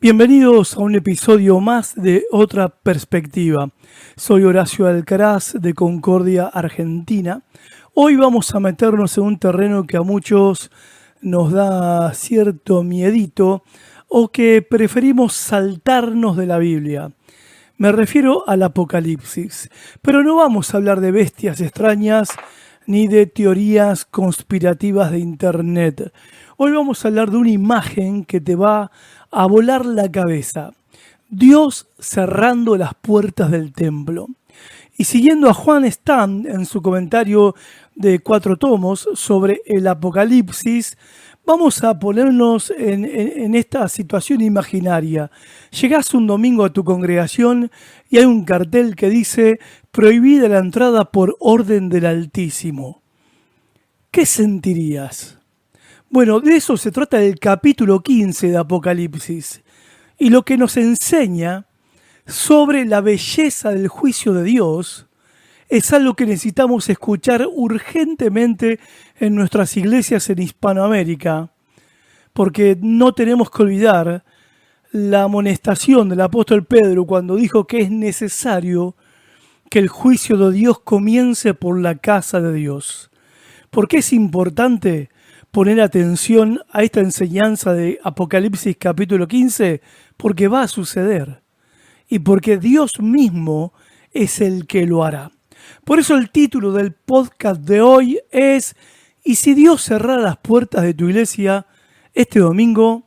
Bienvenidos a un episodio más de Otra Perspectiva. Soy Horacio Alcaraz de Concordia, Argentina. Hoy vamos a meternos en un terreno que a muchos nos da cierto miedito o que preferimos saltarnos de la Biblia. Me refiero al Apocalipsis, pero no vamos a hablar de bestias extrañas ni de teorías conspirativas de Internet. Hoy vamos a hablar de una imagen que te va a volar la cabeza. Dios cerrando las puertas del templo. Y siguiendo a Juan Stam en su comentario de 4 tomos sobre el Apocalipsis, vamos a ponernos en esta situación imaginaria. Llegás un domingo a tu congregación y hay un cartel que dice prohibida la entrada por orden del Altísimo. ¿Qué sentirías? Bueno, de eso se trata el capítulo 15 de Apocalipsis y lo que nos enseña sobre la belleza del juicio de Dios es algo que necesitamos escuchar urgentemente en nuestras iglesias en Hispanoamérica, porque no tenemos que olvidar la amonestación del apóstol Pedro cuando dijo que es necesario que el juicio de Dios comience por la casa de Dios. ¿Por qué es importante poner atención a esta enseñanza de Apocalipsis capítulo 15? Porque va a suceder y porque Dios mismo es el que lo hará. Por eso el título del podcast de hoy es ¿y si Dios cerrara las puertas de tu iglesia este domingo?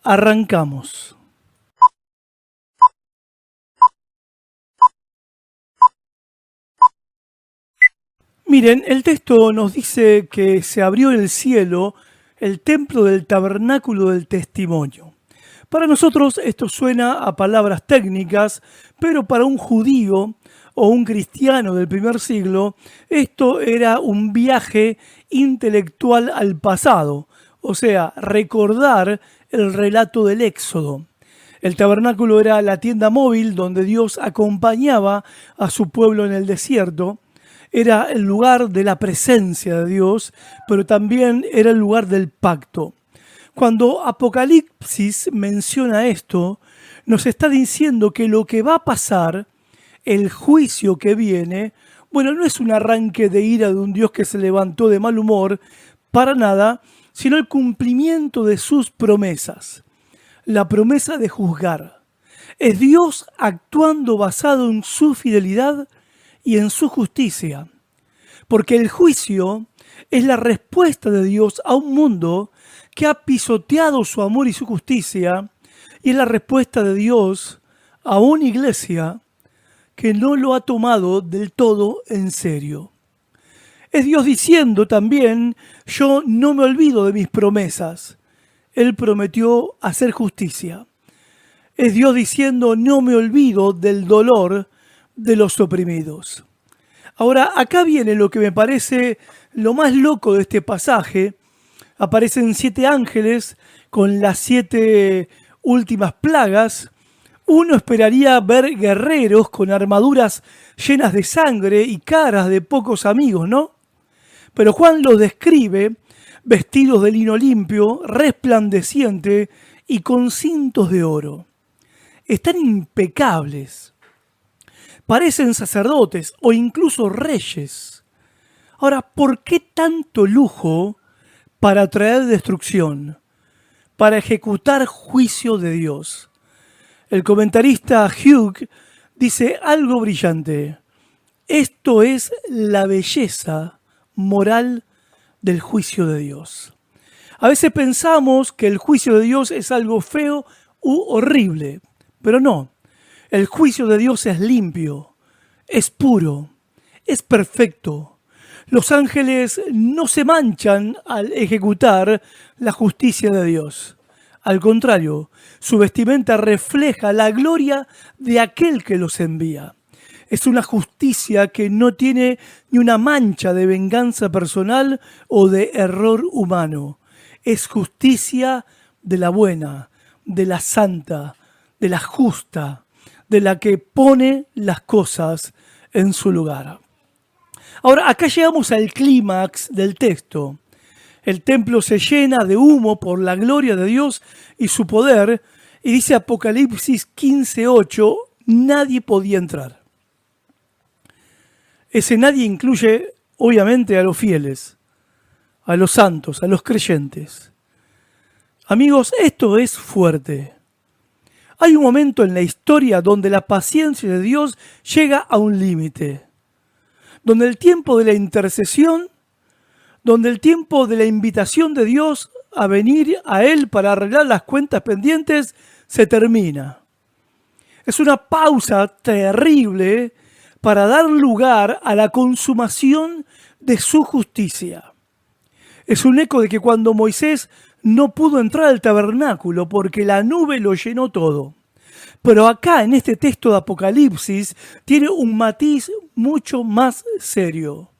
Arrancamos. Miren, el texto nos dice que se abrió el cielo, el templo del tabernáculo del testimonio. Para nosotros esto suena a palabras técnicas, pero para un judío o un cristiano del primer siglo, esto era un viaje intelectual al pasado, o sea, recordar el relato del Éxodo. El tabernáculo era la tienda móvil donde Dios acompañaba a su pueblo en el desierto. Era el lugar de la presencia de Dios, pero también era el lugar del pacto. Cuando Apocalipsis menciona esto, nos está diciendo que lo que va a pasar, el juicio que viene, bueno, no es un arranque de ira de un Dios que se levantó de mal humor, para nada, sino el cumplimiento de sus promesas. La promesa de juzgar. Es Dios actuando basado en su fidelidad y en su justicia. Porque el juicio es la respuesta de Dios a un mundo que ha pisoteado su amor y su justicia, y es la respuesta de Dios a una iglesia que no lo ha tomado del todo en serio. Es Dios diciendo también, yo no me olvido de mis promesas. Él prometió hacer justicia. Es Dios diciendo, no me olvido del dolor de los oprimidos. Ahora, acá viene lo que me parece lo más loco de este pasaje. Aparecen 7 ángeles con las 7 últimas plagas. Uno esperaría ver guerreros con armaduras llenas de sangre y caras de pocos amigos, ¿no? Pero Juan los describe vestidos de lino limpio, resplandeciente y con cintos de oro. Están impecables. Parecen sacerdotes o incluso reyes. Ahora, ¿por qué tanto lujo para traer destrucción? Para ejecutar juicio de Dios. El comentarista Hugh dice algo brillante. Esto es la belleza moral del juicio de Dios. A veces pensamos que el juicio de Dios es algo feo u horrible, pero no. El juicio de Dios es limpio, es puro, es perfecto. Los ángeles no se manchan al ejecutar la justicia de Dios. Al contrario, su vestimenta refleja la gloria de aquel que los envía. Es una justicia que no tiene ni una mancha de venganza personal o de error humano. Es justicia de la buena, de la santa, de la justa, de la que pone las cosas en su lugar. Ahora, acá llegamos al clímax del texto. El templo se llena de humo por la gloria de Dios y su poder, Y dice Apocalipsis 15:8, nadie podía entrar. Ese nadie incluye, obviamente, a los fieles, a los santos, a los creyentes. Amigos, esto es fuerte. Hay un momento en la historia donde la paciencia de Dios llega a un límite, donde el tiempo de la intercesión, donde el tiempo de la invitación de Dios a venir a Él para arreglar las cuentas pendientes se termina. Es una pausa terrible para dar lugar a la consumación de su justicia. Es un eco de que cuando Moisés no pudo entrar al tabernáculo porque la nube lo llenó todo. Pero acá, en este texto de Apocalipsis, tiene un matiz mucho más serio.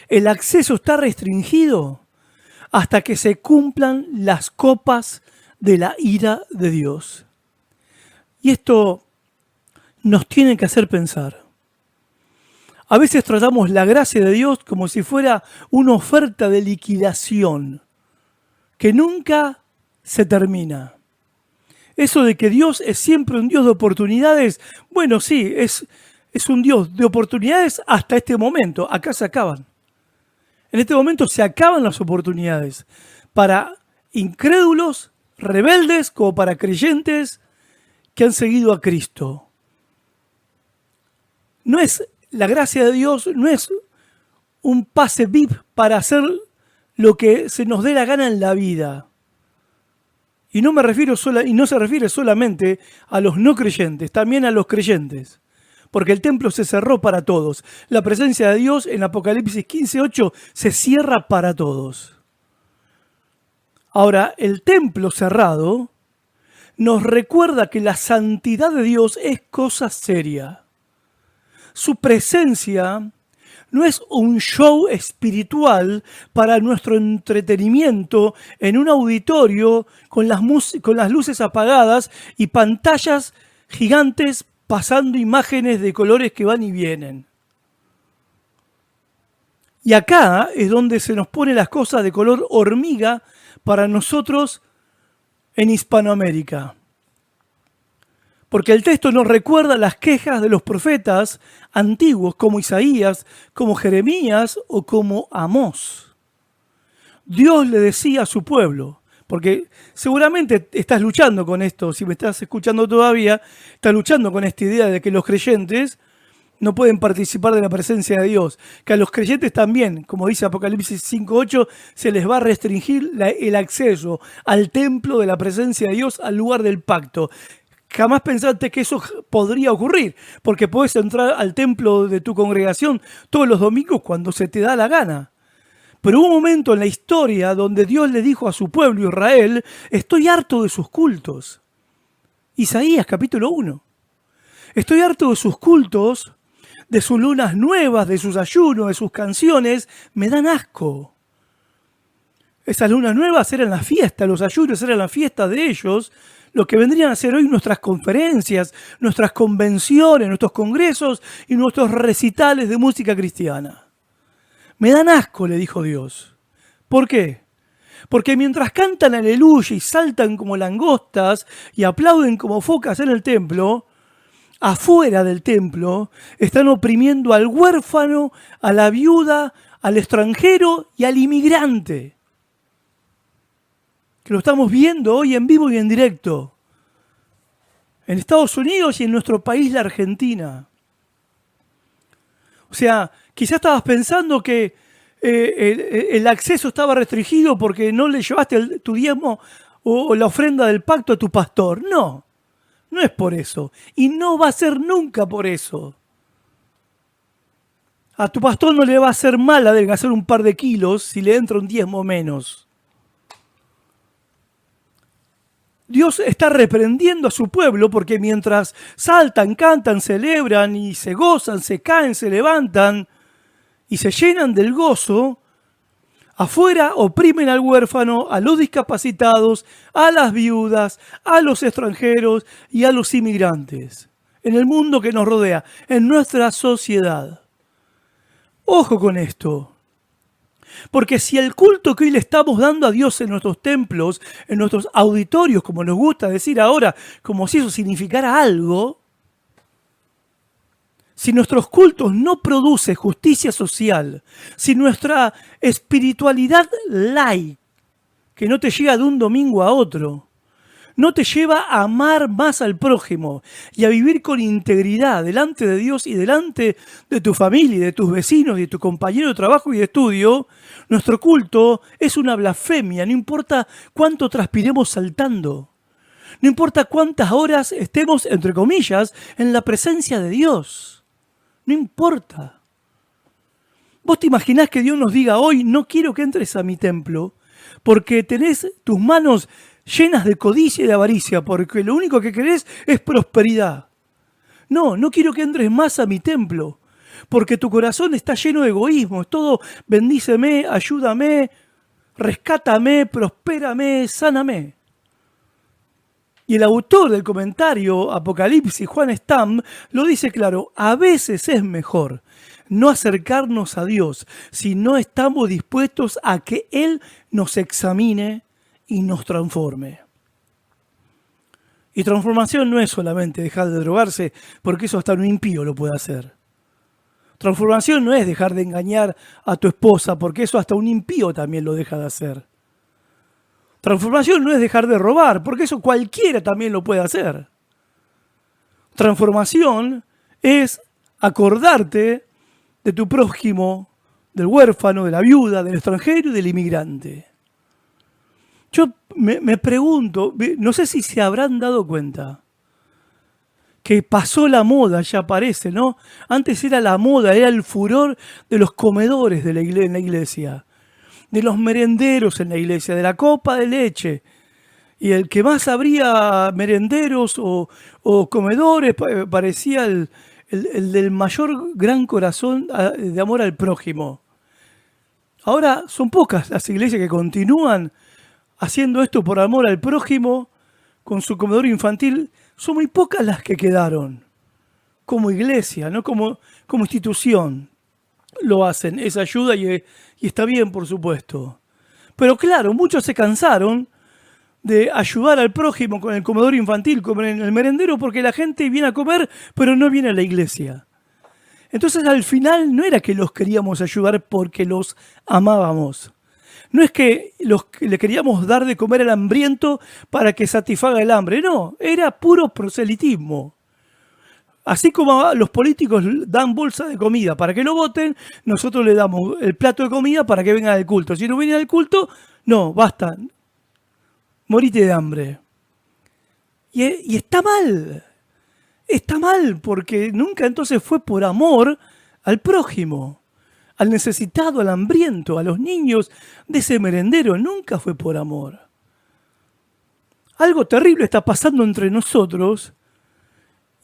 El acceso está restringido hasta que se cumplan las copas de la ira de Dios. Y esto nos tiene que hacer pensar. A veces tratamos la gracia de Dios como si fuera una oferta de liquidación que nunca se termina. Eso de que Dios es siempre un Dios de oportunidades, bueno, sí, es un Dios de oportunidades hasta este momento. Acá se acaban. En este momento se acaban las oportunidades para incrédulos, rebeldes, como para creyentes que han seguido a Cristo. No es la gracia de Dios, no es un pase VIP para hacer lo que se nos dé la gana en la vida. Y no se refiere solamente a los no creyentes, también a los creyentes. Porque el templo se cerró para todos. La presencia de Dios en Apocalipsis 15:8 se cierra para todos. Ahora, el templo cerrado nos recuerda que la santidad de Dios es cosa seria. Su presencia no es un show espiritual para nuestro entretenimiento en un auditorio con las luces apagadas y pantallas gigantes pasando imágenes de colores que van y vienen. Y acá es donde se nos pone las cosas de color hormiga para nosotros en Hispanoamérica. Porque el texto nos recuerda las quejas de los profetas antiguos como Isaías, como Jeremías o como Amós. Dios le decía a su pueblo, porque seguramente estás luchando con esto, si me estás escuchando todavía, estás luchando con esta idea de que los creyentes no pueden participar de la presencia de Dios, que a los creyentes también, como dice Apocalipsis 5:8, se les va a restringir el acceso al templo de la presencia de Dios, al lugar del pacto. Jamás pensaste que eso podría ocurrir, porque puedes entrar al templo de tu congregación todos los domingos cuando se te da la gana. Pero hubo un momento en la historia donde Dios le dijo a su pueblo Israel, estoy harto de sus cultos. Isaías capítulo 1. Estoy harto de sus cultos, de sus lunas nuevas, de sus ayunos, de sus canciones, me dan asco. Esas lunas nuevas eran la fiesta, los ayunos eran la fiesta de ellos, lo que vendrían a ser hoy nuestras conferencias, nuestras convenciones, nuestros congresos y nuestros recitales de música cristiana. Me dan asco, le dijo Dios. ¿Por qué? Porque mientras cantan aleluya y saltan como langostas y aplauden como focas en el templo, afuera del templo están oprimiendo al huérfano, a la viuda, al extranjero y al inmigrante. Que lo estamos viendo hoy en vivo y en directo, en Estados Unidos y en nuestro país, la Argentina. O sea, quizás estabas pensando que el acceso estaba restringido porque no le llevaste tu diezmo o la ofrenda del pacto a tu pastor. No, no es por eso. Y no va a ser nunca por eso. A tu pastor no le va a hacer mal adelgazar un par de kilos si le entra un diezmo menos. Dios está reprendiendo a su pueblo porque mientras saltan, cantan, celebran y se gozan, se caen, se levantan y se llenan del gozo, afuera oprimen al huérfano, a los discapacitados, a las viudas, a los extranjeros y a los inmigrantes, en el mundo que nos rodea, en nuestra sociedad. Ojo con esto. Porque si el culto que hoy le estamos dando a Dios en nuestros templos, en nuestros auditorios, como nos gusta decir ahora, como si eso significara algo, si nuestros cultos no producen justicia social, si nuestra espiritualidad light, que no te llega de un domingo a otro, no te lleva a amar más al prójimo y a vivir con integridad delante de Dios y delante de tu familia, y de tus vecinos, y de tu compañero de trabajo y de estudio, nuestro culto es una blasfemia, no importa cuánto transpiremos saltando, no importa cuántas horas estemos, entre comillas, en la presencia de Dios, no importa. ¿Vos te imaginás que Dios nos diga hoy, no quiero que entres a mi templo, porque tenés tus manos llenas de codicia y de avaricia, porque lo único que querés es prosperidad? No, no quiero que entres más a mi templo, porque tu corazón está lleno de egoísmo, es todo bendíceme, ayúdame, rescátame, prospérame, sáname. Y el autor del comentario Apocalipsis, Juan Stam, lo dice claro: a veces es mejor no acercarnos a Dios si no estamos dispuestos a que Él nos examine y nos transforme. Y transformación no es solamente dejar de drogarse, porque eso hasta un impío lo puede hacer. Transformación no es dejar de engañar a tu esposa, porque eso hasta un impío también lo deja de hacer. Transformación no es dejar de robar, porque eso cualquiera también lo puede hacer. Transformación es acordarte de tu prójimo, del huérfano, de la viuda, del extranjero y del inmigrante. Yo me pregunto, no sé si se habrán dado cuenta que pasó la moda, ya parece, ¿no? Antes era la moda, era el furor de los comedores de en la iglesia, de los merenderos en la iglesia, de la copa de leche. Y el que más abría merenderos o comedores parecía el del mayor gran corazón de amor al prójimo. Ahora son pocas las iglesias que continúan haciendo esto por amor al prójimo con su comedor infantil. Son muy pocas las que quedaron como iglesia, no como institución. Lo hacen, esa ayuda y está bien, por supuesto. Pero claro, muchos se cansaron de ayudar al prójimo con el comedor infantil, como en el merendero, porque la gente viene a comer, pero no viene a la iglesia. Entonces al final no era que los queríamos ayudar porque los amábamos. No es que le queríamos dar de comer al hambriento para que satisfaga el hambre, no, era puro proselitismo. Así como los políticos dan bolsa de comida para que lo voten, nosotros le damos el plato de comida para que vengan al culto. Si no vienen al culto, no, basta, morite de hambre. Y está mal, porque nunca entonces fue por amor al prójimo, al necesitado, al hambriento, a los niños de ese merendero, nunca fue por amor. Algo terrible está pasando entre nosotros.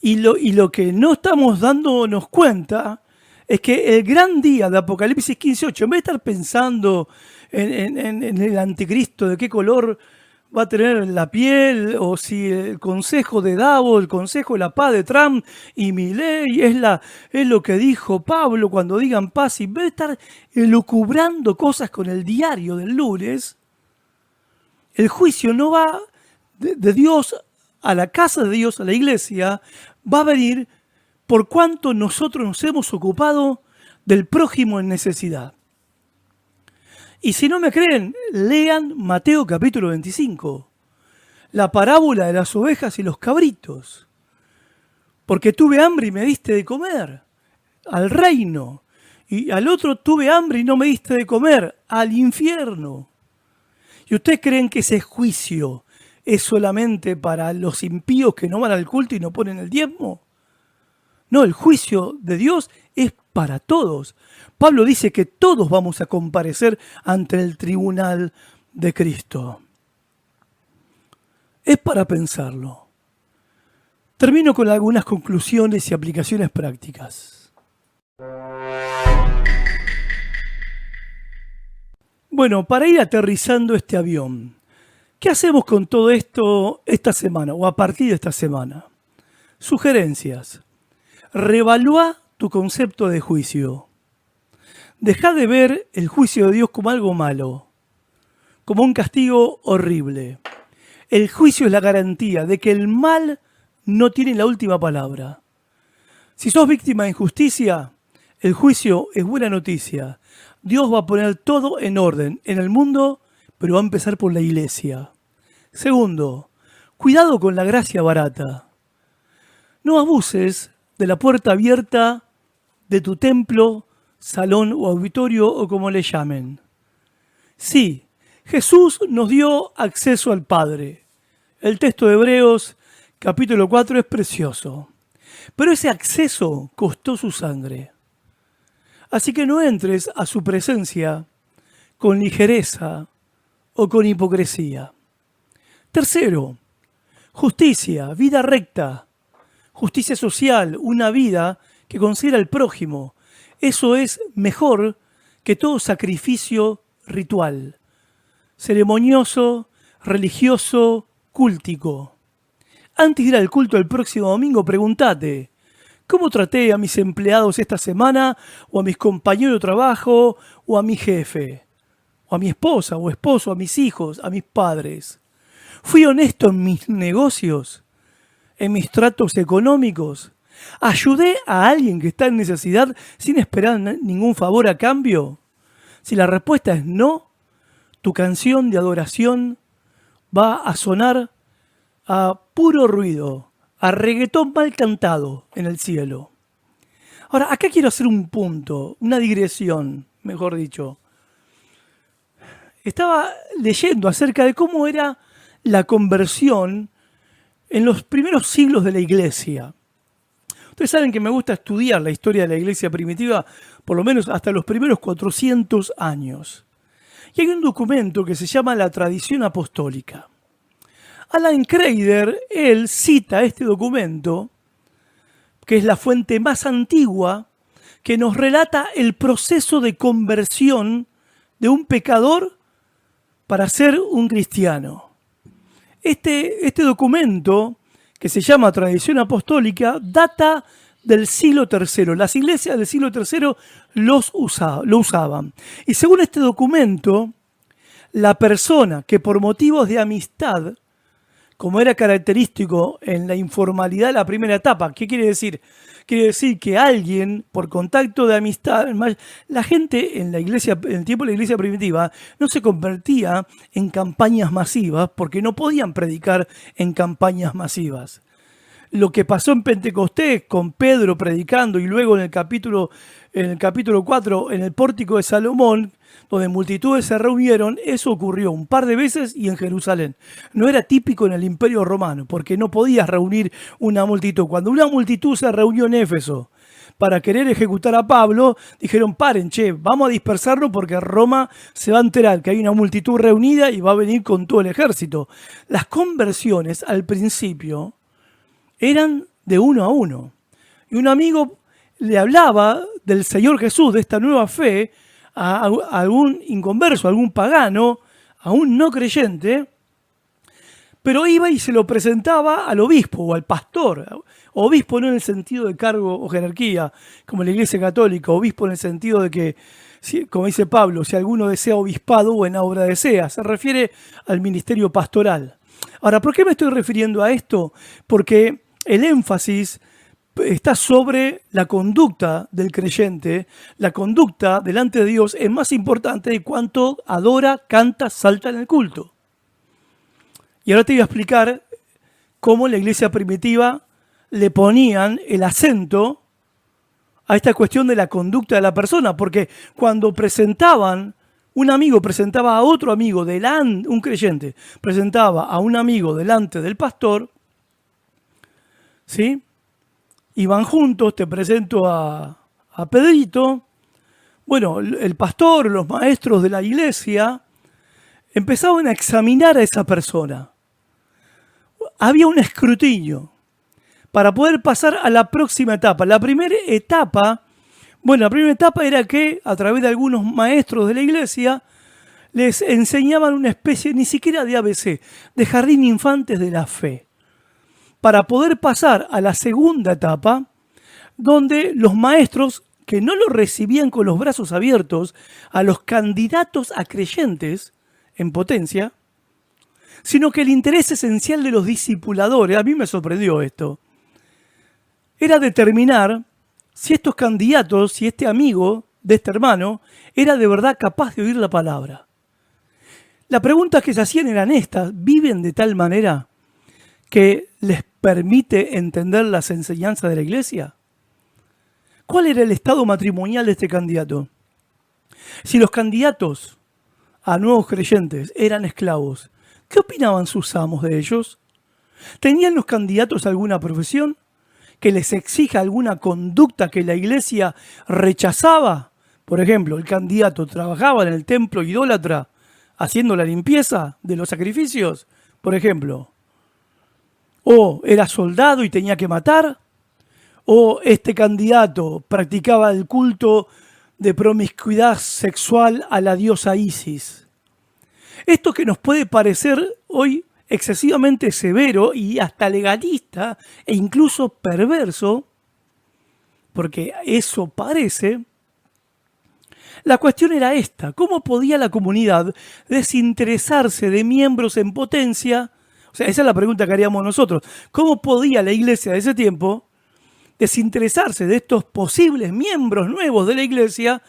Y lo que no estamos dándonos cuenta es que el gran día de Apocalipsis 15:8, en vez de estar pensando en el anticristo, de qué color va a tener la piel, o si el consejo de Davos, el consejo de la paz de Trump y Milei es lo que dijo Pablo cuando digan paz, y en vez de estar elucubrando cosas con el diario del lunes, el juicio no va de Dios a la casa de Dios, a la iglesia, va a venir por cuanto nosotros nos hemos ocupado del prójimo en necesidad. Y si no me creen, lean Mateo capítulo 25, la parábola de las ovejas y los cabritos. Porque tuve hambre y me diste de comer, al reino. Y al otro tuve hambre y no me diste de comer, al infierno. ¿Y ustedes creen que ese juicio es solamente para los impíos que no van al culto y no ponen el diezmo? No, el juicio de Dios es para todos. Pablo dice que todos vamos a comparecer ante el tribunal de Cristo. Es para pensarlo. Termino con algunas conclusiones y aplicaciones prácticas. Bueno, para ir aterrizando este avión, ¿qué hacemos con todo esto esta semana o a partir de esta semana? Sugerencias. Reevalúa tu concepto de juicio. Dejá de ver el juicio de Dios como algo malo, como un castigo horrible. El juicio es la garantía de que el mal no tiene la última palabra. Si sos víctima de injusticia, el juicio es buena noticia. Dios va a poner todo en orden en el mundo, pero va a empezar por la iglesia. Segundo, cuidado con la gracia barata. No abuses de la puerta abierta de tu templo, salón o auditorio o como le llamen. Sí, Jesús nos dio acceso al Padre. El texto de Hebreos capítulo 4 es precioso. Pero ese acceso costó su sangre. Así que no entres a su presencia con ligereza o con hipocresía. Tercero, justicia, vida recta, justicia social, una vida que considera al prójimo. Eso es mejor que todo sacrificio ritual, ceremonioso, religioso, cúltico. Antes de ir al culto el próximo domingo, pregúntate, ¿cómo traté a mis empleados esta semana, o a mis compañeros de trabajo, o a mi jefe, o a mi esposa o esposo, a mis hijos, a mis padres? ¿Fui honesto en mis negocios, en mis tratos económicos? ¿Ayudé a alguien que está en necesidad sin esperar ningún favor a cambio? Si la respuesta es no, tu canción de adoración va a sonar a puro ruido, a reggaetón mal cantado en el cielo. Ahora, acá quiero hacer un punto, una digresión, mejor dicho. Estaba leyendo acerca de cómo era la conversión en los primeros siglos de la iglesia. Ustedes saben que me gusta estudiar la historia de la iglesia primitiva, por lo menos hasta los primeros 400 años. Y hay un documento que se llama la tradición apostólica. Alan Kreider, él cita este documento, que es la fuente más antigua, que nos relata el proceso de conversión de un pecador para ser un cristiano. Este documento, que se llama Tradición Apostólica, data del siglo III. Las iglesias del siglo III lo usaban. Y según este documento, la persona que por motivos de amistad, como era característico en la informalidad de la primera etapa, ¿qué quiere decir? Quiere decir que alguien, por contacto de amistad, la gente en la iglesia, en el tiempo de la iglesia primitiva, no se convertía en campañas masivas porque no podían predicar en campañas masivas. Lo que pasó en Pentecostés con Pedro predicando y luego en el capítulo 4 en el pórtico de Salomón, donde multitudes se reunieron, eso ocurrió un par de veces y en Jerusalén. No era típico en el Imperio Romano, porque no podías reunir una multitud. Cuando una multitud se reunió en Éfeso para querer ejecutar a Pablo, dijeron, paren, vamos a dispersarlo porque Roma se va a enterar que hay una multitud reunida y va a venir con todo el ejército. Las conversiones al principio eran de uno a uno. Y un amigo le hablaba del Señor Jesús, de esta nueva fe, a algún inconverso, a algún pagano, a un no creyente, pero iba y se lo presentaba al obispo o al pastor. Obispo no en el sentido de cargo o jerarquía, como en la Iglesia Católica, obispo en el sentido de que, como dice Pablo, si alguno desea obispado, buena obra desea. Se refiere al ministerio pastoral. Ahora, ¿por qué me estoy refiriendo a esto? Porque el énfasis está sobre la conducta del creyente. La conducta delante de Dios es más importante de cuánto adora, canta, salta en el culto. Y ahora te voy a explicar cómo en la iglesia primitiva le ponían el acento a esta cuestión de la conducta de la persona, porque cuando presentaban, un amigo presentaba a otro amigo, un creyente presentaba a un amigo delante del pastor, ¿sí? Iban juntos, te presento a Pedrito. Bueno, el pastor, los maestros de la iglesia empezaban a examinar a esa persona. Había un escrutinio para poder pasar a la próxima etapa. La primera etapa era que a través de algunos maestros de la iglesia les enseñaban una especie, ni siquiera de ABC, de jardín infantes de la fe, para poder pasar a la segunda etapa, donde los maestros que no lo recibían con los brazos abiertos a los candidatos a creyentes en potencia, sino que el interés esencial de los discipuladores, a mí me sorprendió esto, era determinar si estos candidatos, si este amigo de este hermano, era de verdad capaz de oír la palabra. Las preguntas que se hacían eran estas: ¿viven de tal manera que les permite entender las enseñanzas de la iglesia? ¿Cuál era el estado matrimonial de este candidato? Si los candidatos a nuevos creyentes eran esclavos, ¿qué opinaban sus amos de ellos? ¿Tenían los candidatos alguna profesión que les exija alguna conducta que la iglesia rechazaba? Por ejemplo, el candidato trabajaba en el templo idólatra haciendo la limpieza de los sacrificios, por ejemplo. O era soldado y tenía que matar, o este candidato practicaba el culto de promiscuidad sexual a la diosa Isis. Esto que nos puede parecer hoy excesivamente severo y hasta legalista e incluso perverso, porque eso parece, la cuestión era esta: ¿cómo podía la comunidad desinteresarse de miembros en potencia? O sea, esa es la pregunta que haríamos nosotros. ¿Cómo podía la iglesia de ese tiempo desinteresarse de estos posibles miembros nuevos de la iglesia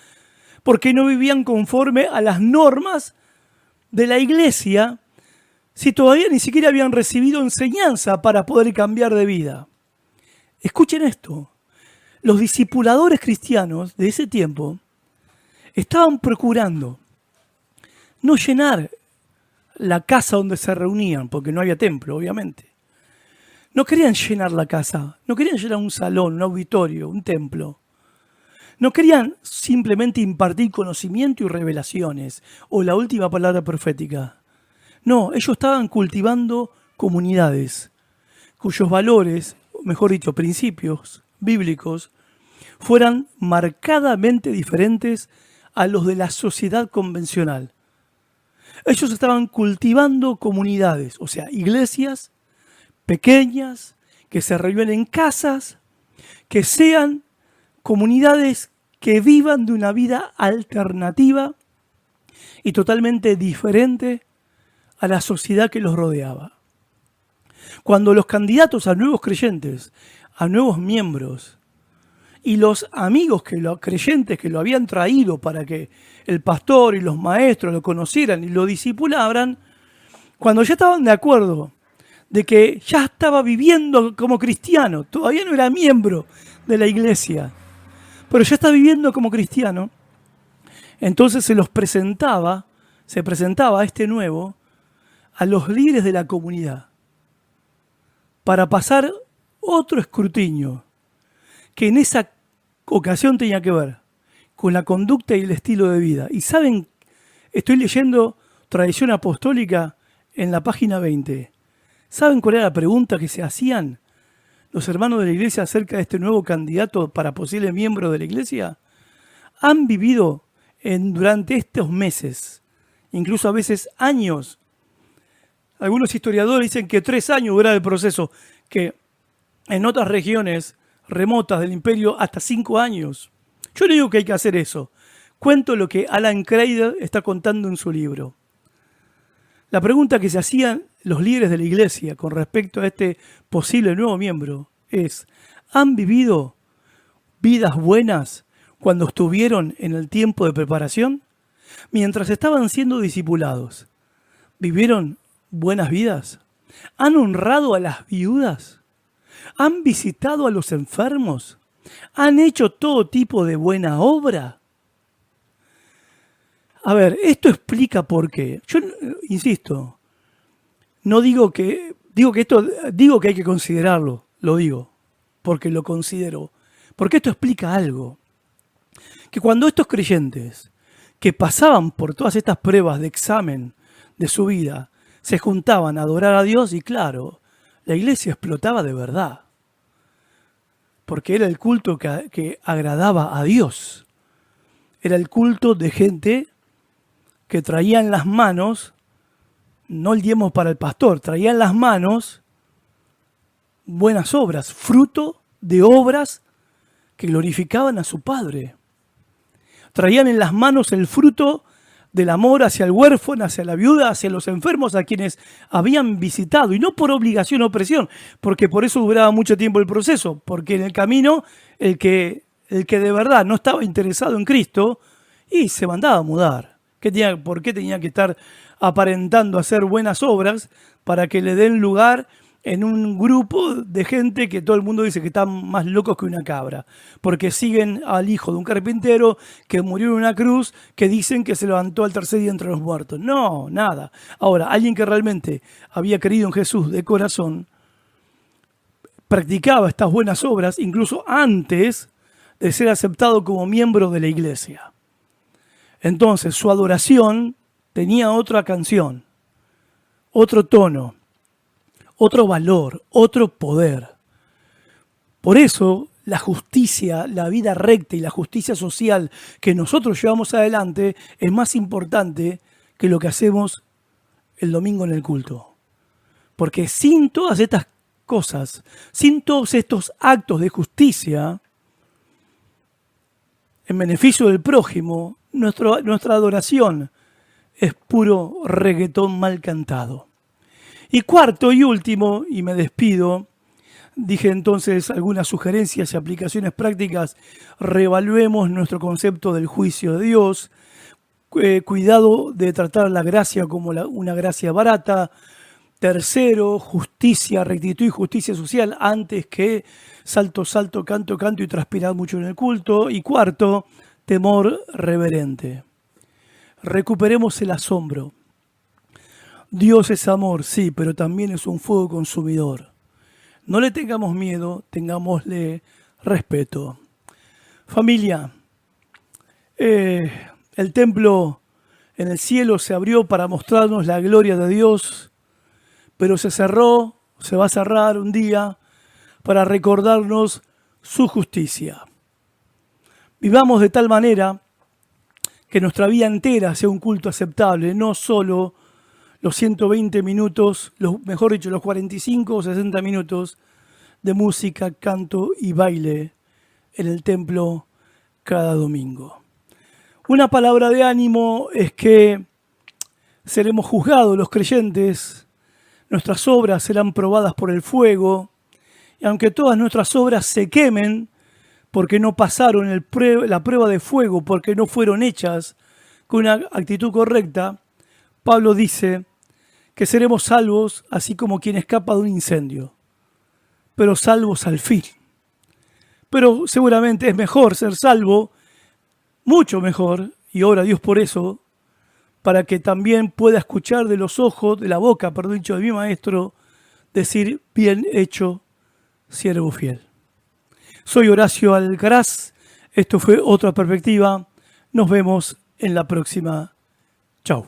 porque no vivían conforme a las normas de la iglesia, si todavía ni siquiera habían recibido enseñanza para poder cambiar de vida? Escuchen esto: los discipuladores cristianos de ese tiempo estaban procurando no llenar la casa donde se reunían, porque no había templo, obviamente. No querían llenar la casa, no querían llenar un salón, un auditorio, un templo. No querían simplemente impartir conocimiento y revelaciones o la última palabra profética. No, ellos estaban cultivando comunidades cuyos valores, o mejor dicho, principios bíblicos, fueran marcadamente diferentes a los de la sociedad convencional. Ellos estaban cultivando comunidades, o sea, iglesias pequeñas, que se reúnen en casas, que sean comunidades que vivan de una vida alternativa y totalmente diferente a la sociedad que los rodeaba. Cuando los candidatos a nuevos creyentes, a nuevos miembros, y los amigos creyentes que lo habían traído para que el pastor y los maestros lo conocieran y lo discipularan, cuando ya estaban de acuerdo de que ya estaba viviendo como cristiano, todavía no era miembro de la iglesia, pero ya está viviendo como cristiano, entonces se presentaba a este nuevo a los líderes de la comunidad para pasar otro escrutinio que en esa ocasión tenía que ver con la conducta y el estilo de vida. Y saben, estoy leyendo Tradición Apostólica en la página 20. ¿Saben cuál era la pregunta que se hacían los hermanos de la iglesia acerca de este nuevo candidato para posible miembro de la iglesia? Han vivido durante estos meses, incluso a veces años. Algunos historiadores dicen que 3 años dura el proceso, que en otras regiones remotas del imperio hasta 5 años. Yo no digo que hay que hacer eso. Cuento lo que Alan Kreider está contando en su libro. La pregunta que se hacían los líderes de la iglesia con respecto a este posible nuevo miembro es: ¿han vivido vidas buenas cuando estuvieron en el tiempo de preparación? Mientras estaban siendo discipulados, ¿vivieron buenas vidas? ¿Han honrado a las viudas? ¿Han visitado a los enfermos? ¿Han hecho todo tipo de buena obra? A ver, esto explica por qué. Yo insisto, no digo que hay que considerarlo, lo digo, porque lo considero. Porque esto explica algo. Que cuando estos creyentes que pasaban por todas estas pruebas de examen de su vida, se juntaban a adorar a Dios, y claro, la iglesia explotaba de verdad. Porque era el culto que agradaba a Dios. Era el culto de gente que traía en las manos, no el diezmo para el pastor, traía en las manos buenas obras, fruto de obras que glorificaban a su Padre. Traían en las manos el fruto del amor hacia el huérfano, hacia la viuda, hacia los enfermos a quienes habían visitado, y no por obligación o presión, porque por eso duraba mucho tiempo el proceso, porque en el camino el que de verdad no estaba interesado en Cristo y se mandaba a mudar. ¿Por qué tenía que estar aparentando hacer buenas obras para que le den lugar en un grupo de gente que todo el mundo dice que están más locos que una cabra? Porque siguen al hijo de un carpintero que murió en una cruz, que dicen que se levantó al tercer día entre los muertos. No, nada. Ahora, alguien que realmente había creído en Jesús de corazón, practicaba estas buenas obras incluso antes de ser aceptado como miembro de la iglesia. Entonces, su adoración tenía otra canción, otro tono, otro valor, otro poder. Por eso, la justicia, la vida recta y la justicia social que nosotros llevamos adelante es más importante que lo que hacemos el domingo en el culto. Porque sin todas estas cosas, sin todos estos actos de justicia en beneficio del prójimo, nuestra adoración es puro reggaetón mal cantado. Y cuarto y último, y me despido, dije entonces algunas sugerencias y aplicaciones prácticas. Reevaluemos nuestro concepto del juicio de Dios. Cuidado de tratar la gracia como una gracia barata. Tercero, justicia, rectitud y justicia social antes que salto, canto y transpirar mucho en el culto. Y cuarto, temor reverente. Recuperemos el asombro. Dios es amor, sí, pero también es un fuego consumidor. No le tengamos miedo, tengámosle respeto. Familia, el templo en el cielo se abrió para mostrarnos la gloria de Dios, pero se cerró, se va a cerrar un día para recordarnos su justicia. Vivamos de tal manera que nuestra vida entera sea un culto aceptable, no solo los 120 minutos, mejor dicho, los 45 o 60 minutos de música, canto y baile en el templo cada domingo. Una palabra de ánimo es que seremos juzgados los creyentes, nuestras obras serán probadas por el fuego, y aunque todas nuestras obras se quemen porque no pasaron la prueba de fuego, porque no fueron hechas con una actitud correcta, Pablo dice que seremos salvos así como quien escapa de un incendio, pero salvos al fin. Pero seguramente es mejor ser salvo, mucho mejor, y ora a Dios por eso, para que también pueda escuchar de los ojos, de la boca, perdón dicho, de mi maestro, decir, bien hecho, siervo fiel. Soy Horacio Alcaraz, esto fue Otra Perspectiva, nos vemos en la próxima. Chau.